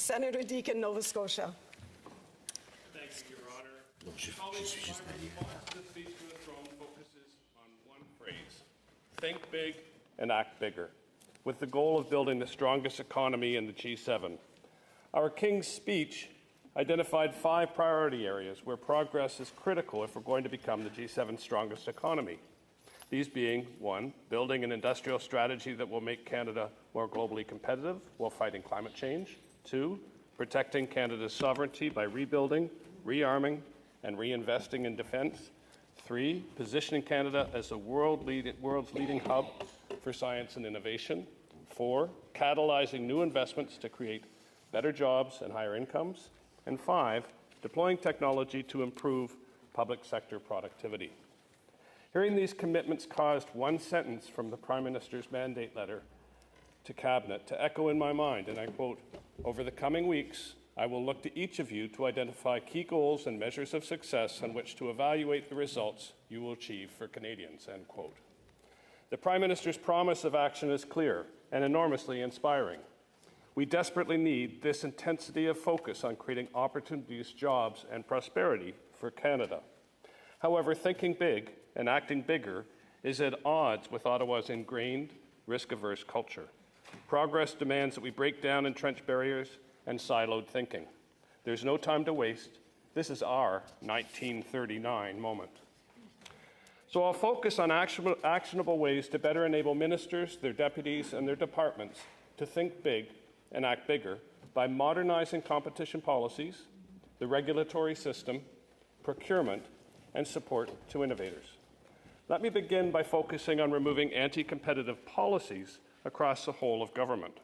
Senator Deacon, Nova Scotia. Thank you, Your Honor. Colleagues, my response to the speech from the throne focuses on one phrase: think big and act bigger, with the goal of building the strongest economy in the G7. Our King's speech identified 5 priority areas where progress is critical if we're going to become the G7's strongest economy. These being, 1, building an industrial strategy that will make Canada more globally competitive while fighting climate change. 2, protecting Canada's sovereignty by rebuilding, rearming, and reinvesting in defence. 3, positioning Canada as the world's leading hub for science and innovation. 4, catalyzing new investments to create better jobs and higher incomes. And 5, deploying technology to improve public sector productivity. Hearing these commitments caused one sentence from the Prime Minister's mandate letter to Cabinet to echo in my mind, and I quote, "Over the coming weeks, I will look to each of you to identify key goals and measures of success on which to evaluate the results you will achieve for Canadians," end quote. The Prime Minister's promise of action is clear and enormously inspiring. We desperately need this intensity of focus on creating opportunities, jobs, and prosperity for Canada. However, thinking big and acting bigger is at odds with Ottawa's ingrained, risk-averse culture. Progress demands that we break down entrenched barriers and siloed thinking. There's no time to waste. This is our 1939 moment. So I'll focus on actionable ways to better enable ministers, their deputies, and their departments to think big and act bigger by modernizing competition policies, the regulatory system, procurement, and support to innovators. Let me begin by focusing on removing anti-competitive policies across the whole of government.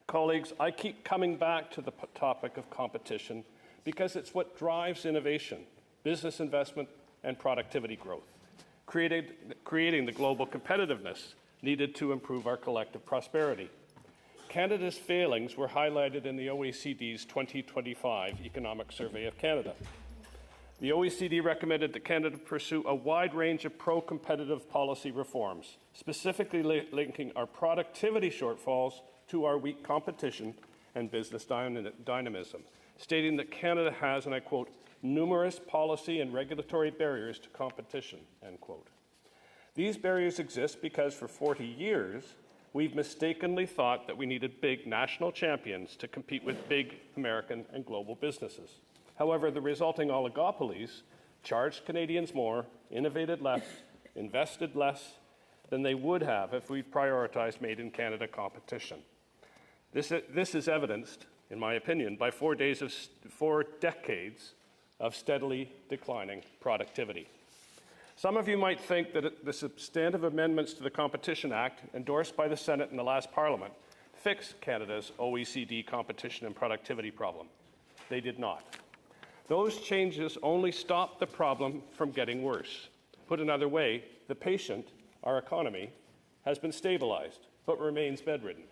Colleagues, I keep coming back to the topic of competition because it's what drives innovation, business investment, and productivity growth, creating the global competitiveness needed to improve our collective prosperity. Canada's failings were highlighted in the OECD's 2025 Economic Survey of Canada. The OECD recommended that Canada pursue a wide range of pro-competitive policy reforms, specifically linking our productivity shortfalls to our weak competition and business dynamism, stating that Canada has, and I quote, numerous policy and regulatory barriers to competition, end quote. These barriers exist because for 40 years, we've mistakenly thought that we needed big national champions to compete with big American and global businesses. However, the resulting oligopolies charged Canadians more, innovated less, invested less than they would have if we'd prioritized made-in-Canada competition. This is evidenced, in my opinion, by 4 decades of steadily declining productivity. Some of you might think that the substantive amendments to the Competition Act, endorsed by the Senate in the last Parliament, fixed Canada's OECD competition and productivity problem. They did not. Those changes only stopped the problem from getting worse. Put another way, the patient, our economy, has been stabilized, but remains bedridden.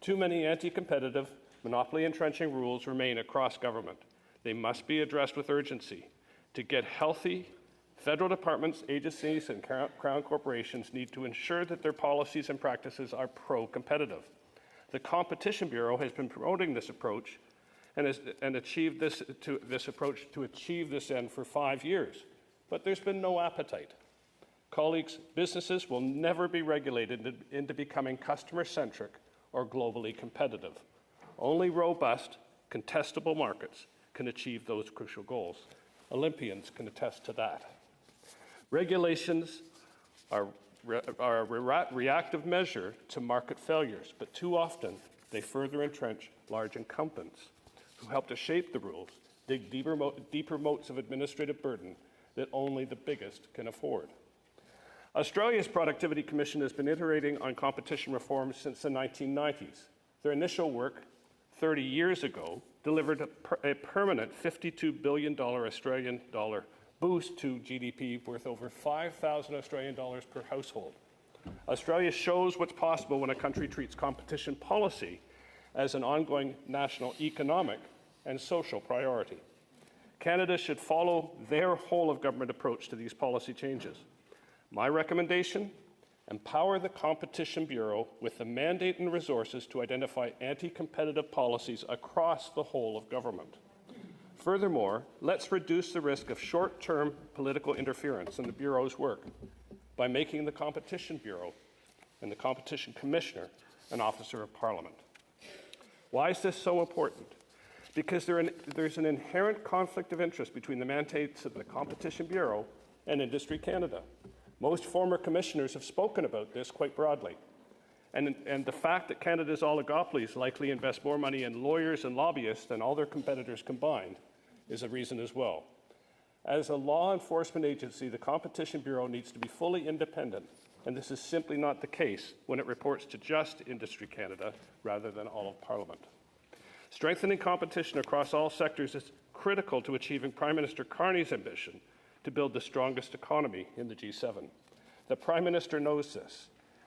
Too many anti-competitive, monopoly-entrenching rules remain across government. They must be addressed with urgency. To get healthy, federal departments, agencies, and crown corporations need to ensure that their policies and practices are pro-competitive. The Competition Bureau has been promoting this approach and achieved this approach to achieve this end for 5 years, but there's been no appetite. Colleagues, businesses will never be regulated into becoming customer-centric or globally competitive. Only robust, contestable markets can achieve those crucial goals. Olympians can attest to that. Regulations are a reactive measure to market failures, but too often they further entrench large incumbents who help to shape the rules, dig deeper moats of administrative burden that only the biggest can afford. Australia's Productivity Commission has been iterating on competition reforms since the 1990s. Their initial work 30 years ago delivered a permanent $52 billion Australian dollar boost to GDP worth over 5,000 Australian dollars per household. Australia shows what's possible when a country treats competition policy as an ongoing national economic and social priority. Canada should follow their whole-of-government approach to these policy changes. My recommendation, empower the Competition Bureau with the mandate and resources to identify anti-competitive policies across the whole of government. Furthermore, let's reduce the risk of short-term political interference in the Bureau's work by making the Competition Bureau and the Competition Commissioner an officer of Parliament. Why is this so important? Because there's an inherent conflict of interest between the mandates of the Competition Bureau and Industry Canada. Most former commissioners have spoken about this quite broadly. And the fact that Canada's oligopolies likely invest more money in lawyers and lobbyists than all their competitors combined is a reason as well. As a law enforcement agency, the Competition Bureau needs to be fully independent, and this is simply not the case when it reports to just Industry Canada rather than all of Parliament. Strengthening competition across all sectors is critical to achieving Prime Minister Carney's ambition to build the strongest economy in the G7. The Prime Minister knows this.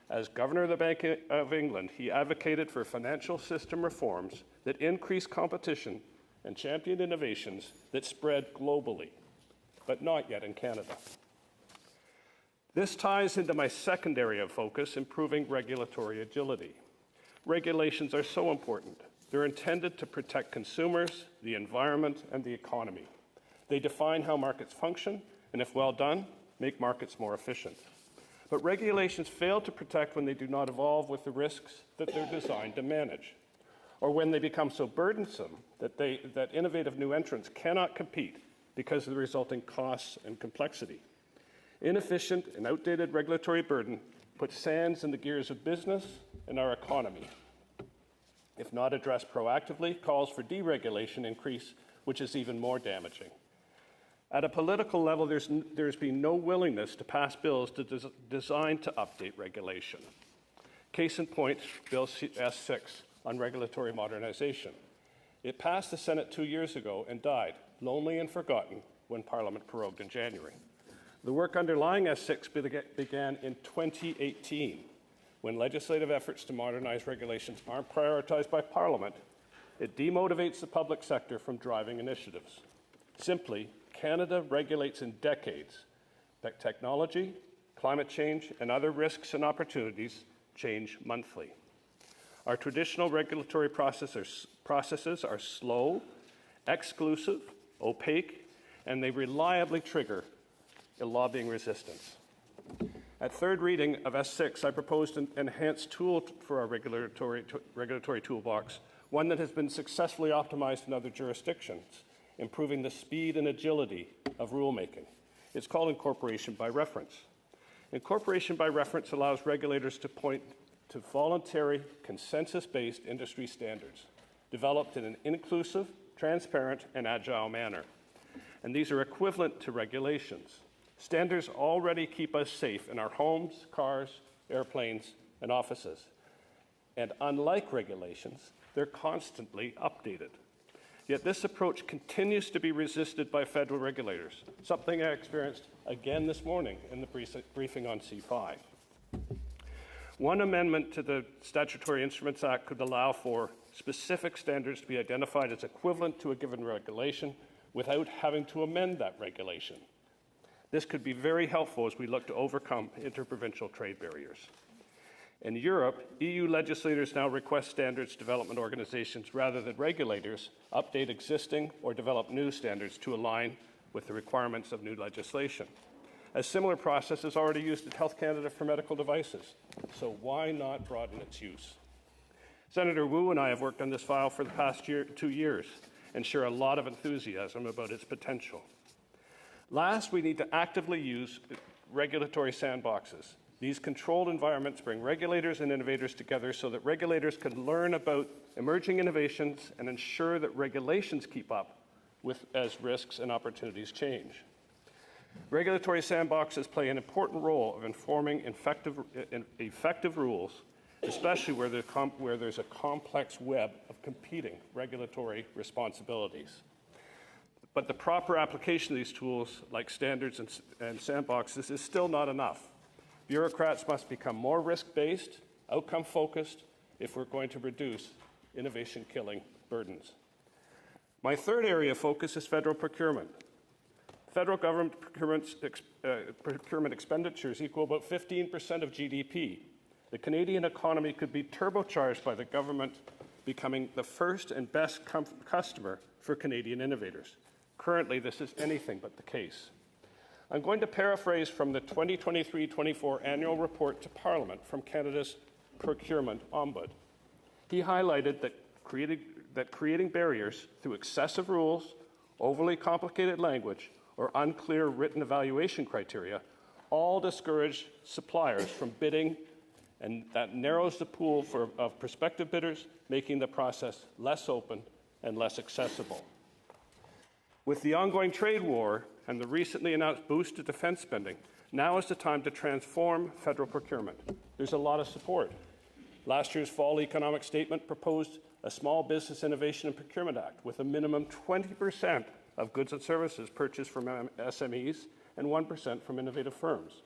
As Governor of the Bank of England, he advocated for financial system reforms that increase competition and championed innovations that spread globally, but not yet in Canada. This ties into my second area of focus, improving regulatory agility. Regulations are so important. They're intended to protect consumers, the environment, and the economy. They define how markets function, and if well done, make markets more efficient. But regulations fail to protect when they do not evolve with the risks that they're designed to manage, or when they become so burdensome that innovative new entrants cannot compete because of the resulting costs and complexity. Inefficient and outdated regulatory burden puts sands in the gears of business and our economy. If not addressed proactively, calls for deregulation increase, which is even more damaging. At a political level, there's been no willingness to pass bills designed to update regulation. Case in point, Bill S6 on regulatory modernization. It passed the Senate 2 years ago and died, lonely and forgotten, when Parliament prorogued in January. The work underlying S6 began in 2018. When legislative efforts to modernize regulations aren't prioritized by Parliament, it demotivates the public sector from driving initiatives. Simply, Canada regulates in decades, but technology, climate change, and other risks and opportunities change monthly. Our traditional regulatory processes are slow, exclusive, opaque, and they reliably trigger a lobbying resistance. At third reading of S6, I proposed an enhanced tool for our regulatory toolbox, one that has been successfully optimized in other jurisdictions, improving the speed and agility of rulemaking. It's called incorporation by reference. Incorporation by reference allows regulators to point to voluntary, consensus-based industry standards, developed in an inclusive, transparent, and agile manner. And these are equivalent to regulations. Standards already keep us safe in our homes, cars, airplanes, and offices. And unlike regulations, they're constantly updated. Yet this approach continues to be resisted by federal regulators, something I experienced again this morning in the briefing on C5. One amendment to the Statutory Instruments Act could allow for specific standards to be identified as equivalent to a given regulation without having to amend that regulation. This could be very helpful as we look to overcome interprovincial trade barriers. In Europe, EU legislators now request standards development organizations rather than regulators update existing or develop new standards to align with the requirements of new legislation. A similar process is already used at Health Canada for medical devices, so why not broaden its use? Senator Wu and I have worked on this file for the past 2 years and share a lot of enthusiasm about its potential. Last, we need to actively use regulatory sandboxes. These controlled environments bring regulators and innovators together so that regulators can learn about emerging innovations and ensure that regulations keep up as risks and opportunities change. Regulatory sandboxes play an important role of informing effective rules, especially where there's a complex web of competing regulatory responsibilities. But the proper application of these tools, like standards and sandboxes, is still not enough. Bureaucrats must become more risk-based, outcome-focused, if we're going to reduce innovation-killing burdens. My third area of focus is federal procurement. federal government procurement expenditures equal about 15% of GDP. The Canadian economy could be turbocharged by the government becoming the first and best customer for Canadian innovators. Currently, this is anything but the case. I'm going to paraphrase from the 2023-24 annual report to Parliament from Canada's procurement ombud. He highlighted that creating barriers through excessive rules, overly complicated language, or unclear written evaluation criteria all discourage suppliers from bidding, and that narrows the pool of prospective bidders, making the process less open and less accessible. With the ongoing trade war and the recently announced boost to defense spending, now is the time to transform federal procurement. There's a lot of support. Last year's fall economic statement proposed a Small Business Innovation and Procurement Act with a minimum 20% of goods and services purchased from SMEs and 1% from innovative firms.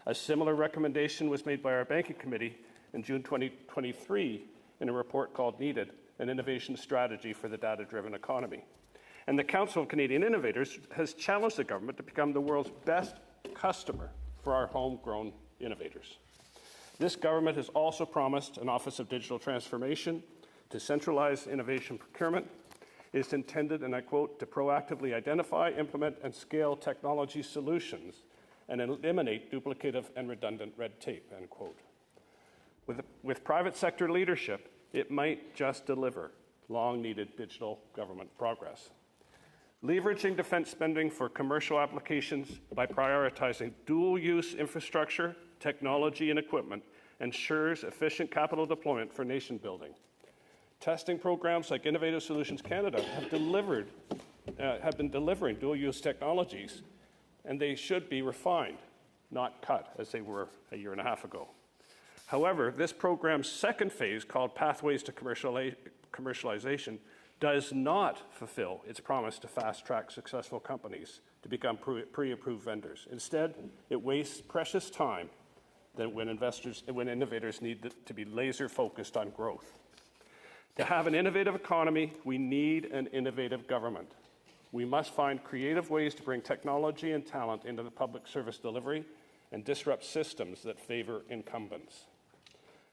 A similar recommendation was made by our Banking Committee in June 2023 in a report called Needed, an Innovation Strategy for the Data-Driven Economy. And the Council of Canadian Innovators has challenged the government to become the world's best customer for our homegrown innovators. This government has also promised an Office of Digital Transformation to centralize innovation procurement. It is intended, and I quote, to proactively identify, implement, and scale technology solutions and eliminate duplicative and redundant red tape, end quote. With private sector leadership, it might just deliver long-needed digital government progress. Leveraging defense spending for commercial applications by prioritizing dual-use infrastructure, technology, and equipment ensures efficient capital deployment for nation building. Testing programs like Innovative Solutions Canada have been delivering dual-use technologies, and they should be refined, not cut, as they were a year and a half ago. However, this program's second phase, called Pathways to Commercialization, does not fulfill its promise to fast-track successful companies to become pre-approved vendors. Instead, it wastes precious time when innovators need to be laser-focused on growth. To have an innovative economy, we need an innovative government. We must find creative ways to bring technology and talent into the public service delivery and disrupt systems that favor incumbents.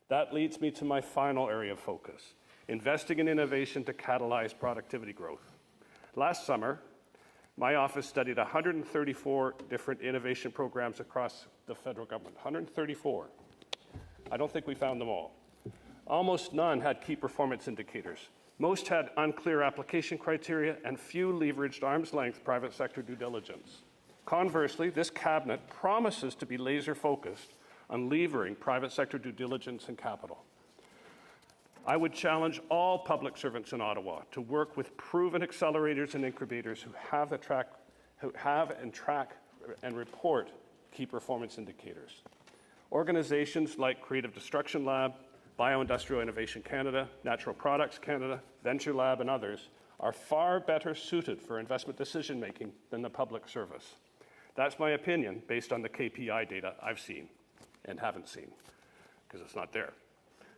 That leads me to my final area of focus: investing in innovation to catalyze productivity growth. Last summer, my office studied 134 different innovation programs across the federal government. 134. I don't think we found them all. Almost none had key performance indicators. Most had unclear application criteria, and few leveraged arm's-length private sector due diligence. Conversely, this cabinet promises to be laser-focused on levering private sector due diligence and capital. I would challenge all public servants in Ottawa to work with proven accelerators and incubators who have and track and report key performance indicators. Organizations like Creative Destruction Lab, Bioindustrial Innovation Canada, Natural Products Canada, Venture Lab, and others are far better suited for investment decision-making than the public service. That's my opinion based on the KPI data I've seen and haven't seen, because it's not there.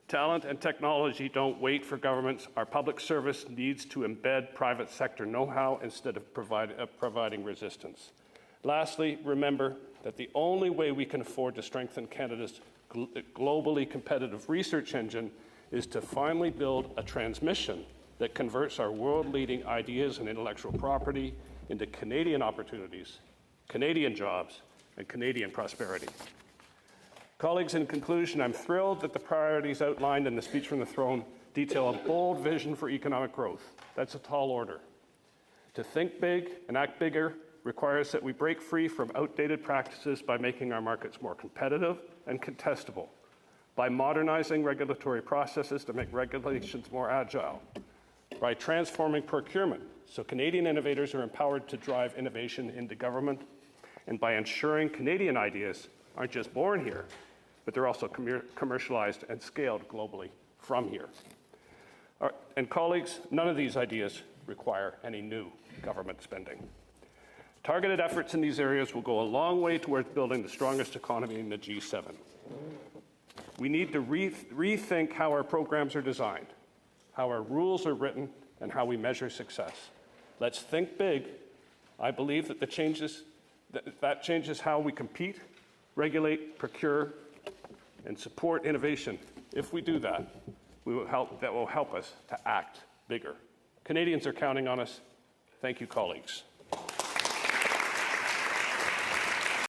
Talent and technology don't wait for governments. Our public service needs to embed private sector know-how instead of providing resistance. Lastly, remember that the only way we can afford to strengthen Canada's globally competitive research engine is to finally build a transmission that converts our world-leading ideas and intellectual property into Canadian opportunities, Canadian jobs, and Canadian prosperity. Colleagues, in conclusion, I'm thrilled that the priorities outlined in the speech from the throne detail a bold vision for economic growth. That's a tall order. To think big and act bigger requires that we break free from outdated practices by making our markets more competitive and contestable, by modernizing regulatory processes to make regulations more agile, by transforming procurement so Canadian innovators are empowered to drive innovation into government, and by ensuring Canadian ideas aren't just born here, but they're also commercialized and scaled globally from here. And colleagues, none of these ideas require any new government spending. Targeted efforts in these areas will go a long way towards building the strongest economy in the G7. We need to rethink how our programs are designed, how our rules are written, and how we measure success. Let's think big I believe that that changes how we compete, regulate, procure, and support innovation. If we do that, that will help us to act bigger. Canadians are counting on us. Thank you, colleagues.